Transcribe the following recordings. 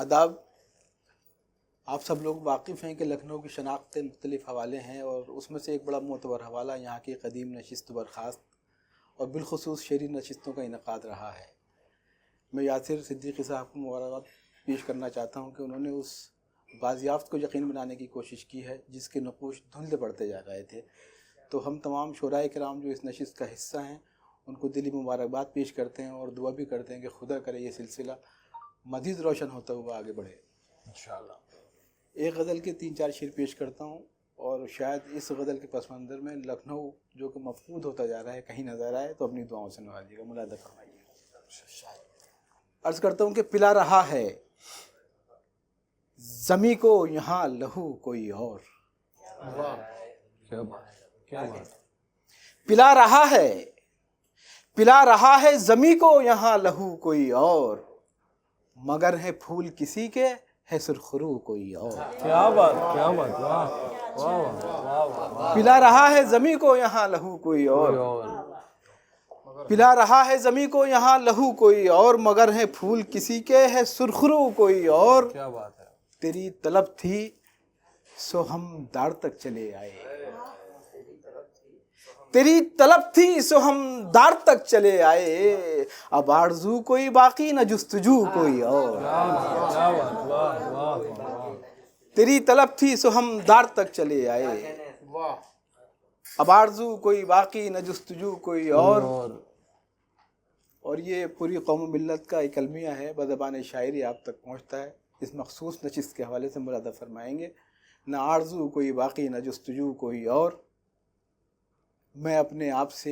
आदाब। आप सब लोग वाकिफ़ हैं कि लखनऊ की शनाख्त के मुख्तलिफ़ हवाले हैं और उसमें से एक बड़ा मोतबर हवाला यहाँ की कदीम नशिस्त बरखास्त और बिलखुसूस शेरी नशिस्तों का इनक़ाद रहा है। मैं यासिर सिद्दीकी साहब को मुबारकबाद पेश करना चाहता हूँ कि उन्होंने उस बाज़ियाफ़त को यकीन बनाने की कोशिश की है जिसके नक़ूश धुंधले पड़ते जा रहे थे। तो हम तमाम शुराए किराम जो इस नशिस्त का हिस्सा हैं उनको दिली मुबारकबाद पेश करते हैं और दुआ भी करते हैं कि खुदा करे ये सिलसिला मज़ीद रोशन होता हुआ आगे बढ़े इंशाअल्लाह। एक गज़ल के 3-4 शेर पेश करता हूँ और शायद इस गज़ल के पस मंज़र में लखनऊ जो कि मफकूद होता जा रहा है कहीं नज़र आए तो अपनी दुआओं से नवाजिएगा, मुलादा फरमाइएगा। अर्ज़ करता हूँ कि पिला रहा है ज़मी को यहाँ लहू कोई और, क्या बात। पिला रहा है ज़मी को यहाँ लहू कोई और, मगर है फूल किसी के है सुरखरू कोई और। क्या बात, क्या बात, वाह वाह वाह। पिला रहा है ज़मी को यहाँ लहू कोई और, पिला रहा है ज़मी को यहाँ लहू कोई और, मगर है फूल किसी के है सुरखरू कोई और। क्या बात है। तेरी तलब थी सो हम दार तक चले आए, तेरी तलब थी सो हम दार तक चले आए, अब आरज़ू कोई बाकी न जुस्तजू कोई और। क्या बात, वाह वाह। तेरी तलब थी सो हम दार तक चले आए, अब आरज़ू कोई बाकी न जुस्तजू कोई और। और ये पूरी कौम मिल्लत का एक अलमिया है, बज़बान शायरी आप तक पहुँचता है। इस मखसूस नशिस्त के हवाले से मुलादा फरमाएंगे। न आरज़ू कोई बाकी न जुस्तजू कोई और, मैं अपने आप से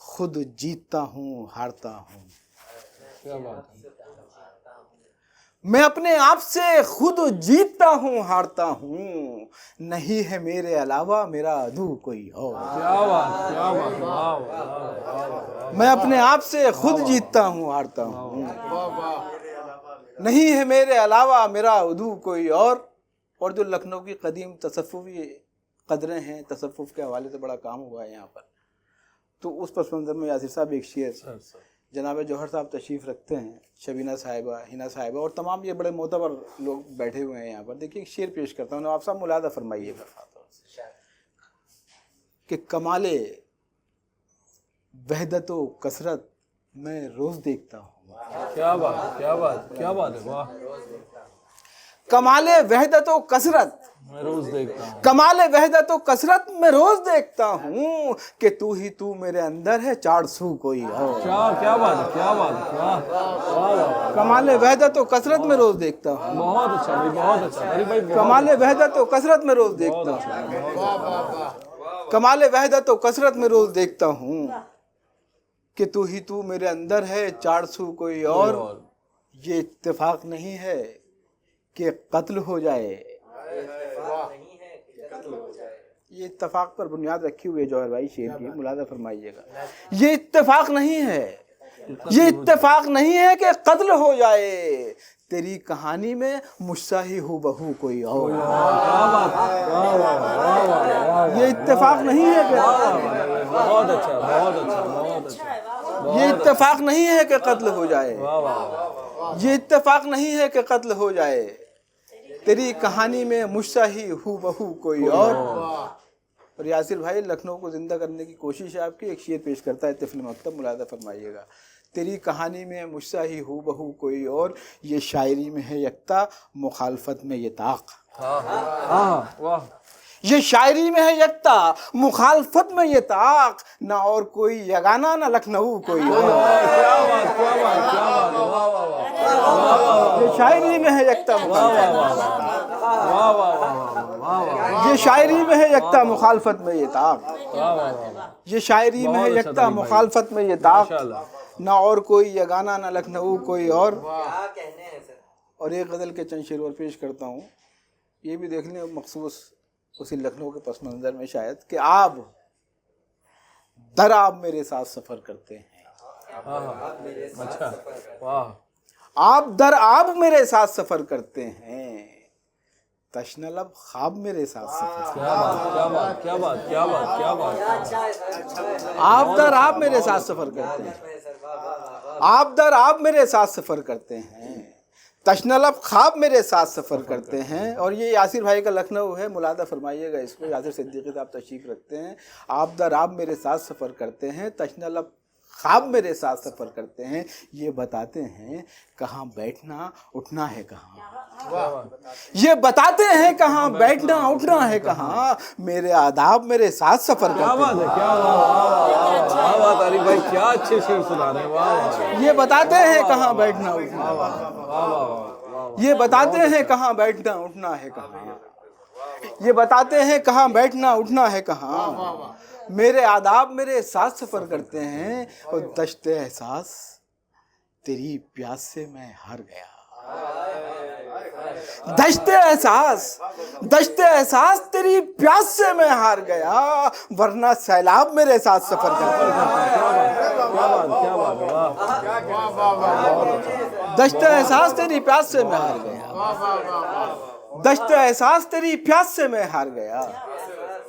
खुद जीतता हूँ हारता हूँ। क्या बात है। मैं अपने आप से खुद जीतता हूँ हारता हूँ, नहीं है मेरे अलावा मेरा अदू कोई और। क्या बात, क्या बात, वाह वाह। मैं अपने आप से खुद जीतता हूँ हारता हूँ, नहीं है मेरे अलावा मेरा अदू कोई और। और जो लखनऊ की कदीम तसफ़्फ़ुफ़ी कदरें हैं, तसफ़्फ़ुफ़ के हवाले से बड़ा काम हुआ है यहाँ पर, तो उस पस मंज़र में यासिर साहब एक शेर जनाब जौहर साहब तशरीफ़ रखते हैं, शबीना साहिबा, हिना साहिबा और तमाम ये बड़े मोतबर लोग बैठे हुए हैं यहाँ पर। देखिए एक शेर पेश करता हूँ, आप साहब मुलादा फरमाइएगा कि कमाले वहदत व कसरत मैं रोज़ देखता हूँ। क्या बात, क्या बात, क्या बात है, वाह। कमाले वहदत व कसरत मैं रोज देखता हूँ, कमाले वहदत व कसरत में रोज देखता हूँ कि तू ही तू मेरे अंदर है 400 कोई और। क्या बात है, क्या बात है, वाह वाह। कमाले वहदत व कसरत में रोज देखता हूँ, बहुत अच्छा भाई, बहुत अच्छा भाई। कमाले वहदत व कसरत में रोज देखता हूँ, कमाले वहदत व कसरत में रोज देखता हूँ कि तू ही तू मेरे अंदर है 400 कोई और। ये इत्तेफाक नहीं है कि कत्ल हो जाए, ये इत्तेफाक पर बुनियाद रखी हुई है जौहर भाई शेर की, मुलादा फरमाइएगा। ये इत्तेफाक नहीं है, ये इत्तेफाक नहीं है कि कत्ल हो जाए, तेरी कहानी में मुझसा ही हूबहू कोई और। ये इत्तेफाक नहीं है कि बहुत अच्छा, बहुत अच्छा, बहुत अच्छा। ये इत्तेफाक नहीं है कि कत्ल हो जाए, ये इत्तेफाक नहीं है कि कत्ल हो जाए, तेरी कहानी में मुझसा ही हूबहू कोई और। यासिर भाई लखनऊ को जिंदा करने की कोशिश है आपकी। एक शेर पेश करता है तिफ़्ल मकतब, मुलादा फरमाइएगा। तेरी कहानी में मुझसा ही हूबहू कोई और, ये शायरी में है यकता मुखालफत में ये ताक। वाह। ये शायरी में है यकता मुखालफत में ये ताक, ना और कोई यगाना ना लखनऊ कोई और। क्या बात, क्या बात, क्या बात, वाह वाह वाह। ये शायरी में है यकता ये शायरी में है यकता मुखालफत में ये ताक, ये शायरी में है यकता मुखालफत में ये ताक, ना और कोई यगाना ना लखनऊ कोई और। और एक गज़ल के चंद शेर और पेश करता हूँ, ये भी देखने मखसूस उसी लखनऊ के पस मंज़र में शायद कि आप दर आप मेरे साथ सफ़र करते हैं। अच्छा, वाह। आप दर आप मेरे साथ सफ़र करते हैं, तशनलब ख्वाब मेरे साथ सफ़र। क्या बात, क्या बात, क्या बात, क्या बात, क्या बात। आप दर आप मेरे साथ सफ़र करते हैं, आप दर आप मेरे साथ सफ़र करते हैं, तशनलब ख्वाब मेरे साथ सफ़र करते हैं। और ये यासिर भाई का लखनऊ है, मुलादा फरमाइएगा इसको। यासिर सिद्दीकी साहब तशरीफ़ रखते हैं। आप दर आप मेरे साथ सफ़र करते हैं, तशनलब ख्वाब मेरे साथ सफ़र करते हैं। ये बताते हैं कहाँ बैठना उठना है कहाँ, ये बताते हैं कहाँ बैठना उठना है कहाँ, मेरे आदाब मेरे साथ सफ़र क्या करते बात है, क्या बात, क्या बात आरिफ भाई, क्या अच्छे शेर सुना रहे हैं। वाह वाह हैं। ये बताते हैं कहाँ बैठना उठना, वाह वाह, ये बताते हैं कहाँ बैठना उठना है कहाँ, ये बताते हैं कहाँ बैठना उठना है कहाँ, मेरे आदाब मेरे साथ सफ़र करते हैं। और दश्ते एहसास तेरी प्यास से मैं हार गया, दश्ते एहसास तेरी प्यास से मैं हार गया, वरना सैलाब मेरे साथ सफ़र करते हैं। क्या बात, वाह, दश्ते एहसास तेरी प्यास से मैं हार गया, दश्ते एहसास तेरी प्यास से मैं हार गया,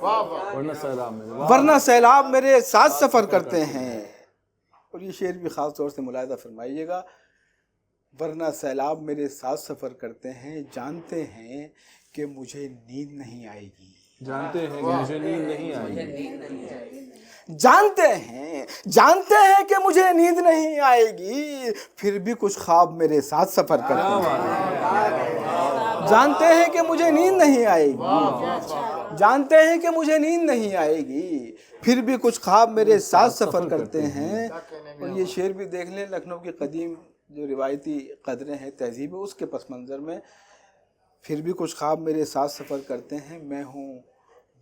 वरना सैलाब मेरे साथ सफ़र करते हैं। और ये शेर भी ख़ास तौर से मुलाहिज़ा फरमाइएगा। वरना सैलाब मेरे साथ सफ़र करते हैं, जानते हैं कि मुझे नींद नहीं आएगी, जानते हैं कि मुझे नींद नहीं आएगी, जानते हैं कि मुझे नींद नहीं आएगी, फिर भी कुछ ख्वाब मेरे साथ सफ़र करते हैं। जानते हैं कि मुझे नींद नहीं आएगी, जानते हैं कि मुझे नींद नहीं आएगी, फिर भी कुछ ख्वाब मेरे साथ सफ़र करते हैं। और ये शेर भी देख लें, लखनऊ की कदीम जो रिवायती कदरें हैं, तहजीब है, उसके पस मंज़र में फिर भी कुछ ख्वाब मेरे साथ सफ़र करते हैं। मैं हूँ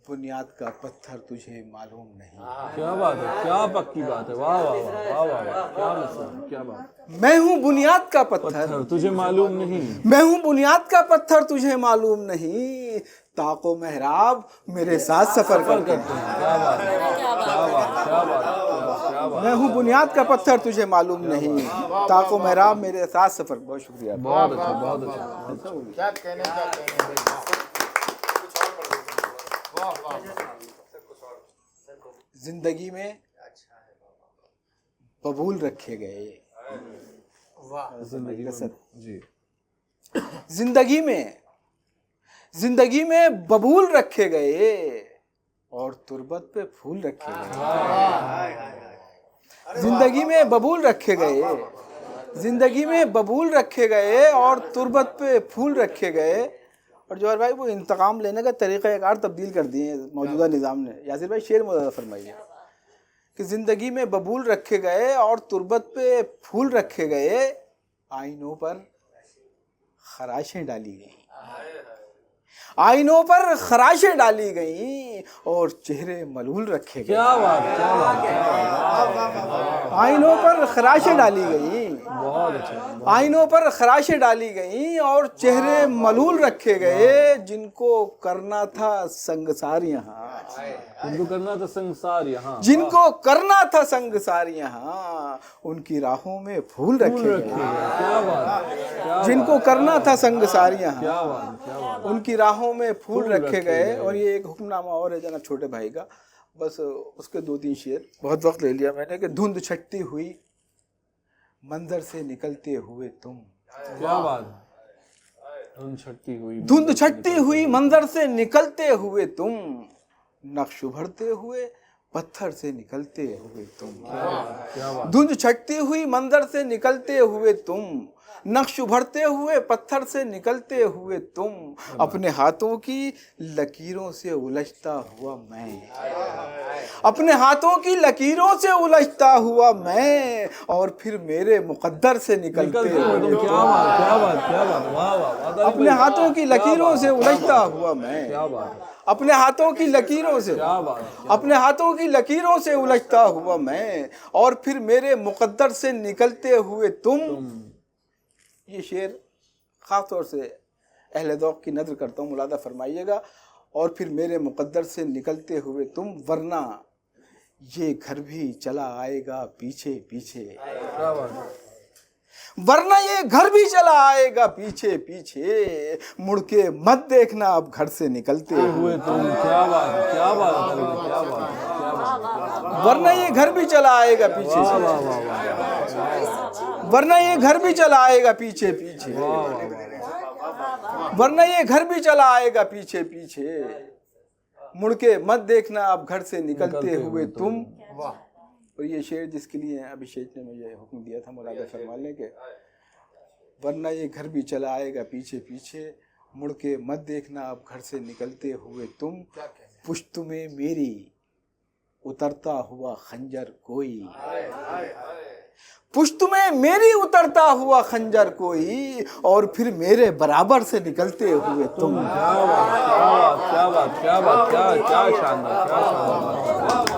बुनियाद का पत्थर तुझे मालूम नहीं, क्या बात है, क्या पक्की बात है, वाह वाह वाह वाह वाह, क्या मसला, क्या बात, मैं हूँ बुनियाद का पत्थर तुझे मालूम नहीं, मैं हूँ बुनियाद का पत्थर तुझे मालूम नहीं, ताको मेहराब मेरे साथ सफ़र करते हैं। क्या बात, क्या बात, क्या बात, मैं हूँ बुनियाद का पत्थर तुझे मालूम नहीं, ताको मेहराब मेरे साथ सफ़र। बहुत शुक्रिया, बहुत अच्छा, बहुत अच्छा, क्या कहने जिंदगी में बबूल रखे गए, जी, जिंदगी में बबूल रखे गए और तुरबत पे फूल रखे गए, जिंदगी में बबूल रखे गए, जिंदगी में बबूल रखे गए और तुरबत पे फूल रखे गए। और जवाहर भाई वो इंतकाम लेने का तरीक़ा एक और तब्दील कर दिए मौजूदा निज़ाम ने। यासिर भाई शेर मुलाज़ा फरमाइए कि ज़िंदगी में बबूल रखे गए और तुरबत पे फूल रखे गए, आईनों पर खराशें डाली गई, आईनों पर खराशें डाली गई और चेहरे मलूल रखे गए। क्या बात, क्या बात, आईनों पर खराशें डाली गई, बहुत अच्छा, आईनों पर खराशें डाली गई और चेहरे मलूल रखे गए, जिनको करना था संगसार यहाँ, जिनको करना था संसार यहाँ, जिनको करना था संगसार यहाँ, उनकी राहों में फूल रखे गए। क्या बात, जिनको करना था संगसार यहाँ, क्या बात, क्या बात, उनकी राहों में फूल रखे गए। और ये एक हुक्मनामा और है जनाब छोटे भाई का, बस उसके 2-3 शेर, बहुत वक्त ले लिया मैंने। कि धुंध छटती हुई मंजर से निकलते हुए तुम, क्या बात, धुंध छटती हुई, धुंध छटती हुई मंजर से निकलते हुए तुम, नक्श उभरते हुए पत्थर से निकलते हुए तुम, क्या बात, धुंध छटती हुई मंजर से निकलते हुए तुम, नक्श उभरते हुए पत्थर से निकलते हुए तुम, अपने हाथों की लकीरों से उलझता हुआ मैं, अपने हाथों की लकीरों से उलझता हुआ मैं, और फिर मेरे मुकद्दर से निकलते हुए क्या बात, क्या बात, क्या बात, वाह वाह, अपने हाथों की लकीरों से उलझता हुआ मैं, क्या बात, अपने हाथों की लकीरों से, क्या बात, अपने हाथों की लकीरों से उलझता हुआ मैं, और फिर मेरे मुकद्दर से निकलते हुए तुम। ये शेर ख़ास तौर से अहले ज़ौक़ की नज़र करता हूँ, मुलादा फरमाइएगा। और फिर मेरे मुकद्दर से निकलते हुए तुम, वरना ये घर भी चला आएगा पीछे पीछे, क्या बात, वरना ये घर भी चला आएगा पीछे पीछे, मुड़ के मत देखना अब घर से निकलते हुए तुम, क्या बात, क्या बात, क्या बात, क्या बात, वरना ये घर भी चला आएगा पीछे वाह से। वाह वाह, वरना ये घर भी चला आएगा पीछे पीछे, वरना ये घर भी चला आएगा पीछे पीछे। मुड़ के मत देखना अब घर से निकलते हुए तुम। और ये शेर जिसके लिए अभिषेक ने मुझे हुक्म दिया था मुरादा फरमाने के, वरना ये घर भी चला आएगा पीछे पीछे, मुड़ के मत देखना अब घर से निकलते हुए तुम। पुश्त में मेरी उतरता हुआ खंजर कोई, पुश्त में मेरी उतरता हुआ खंजर कोई, और फिर मेरे बराबर से निकलते हुए तुम। क्या बात, क्या बात, क्या बात, क्या बात, क्या शानदार, क्या शानदार।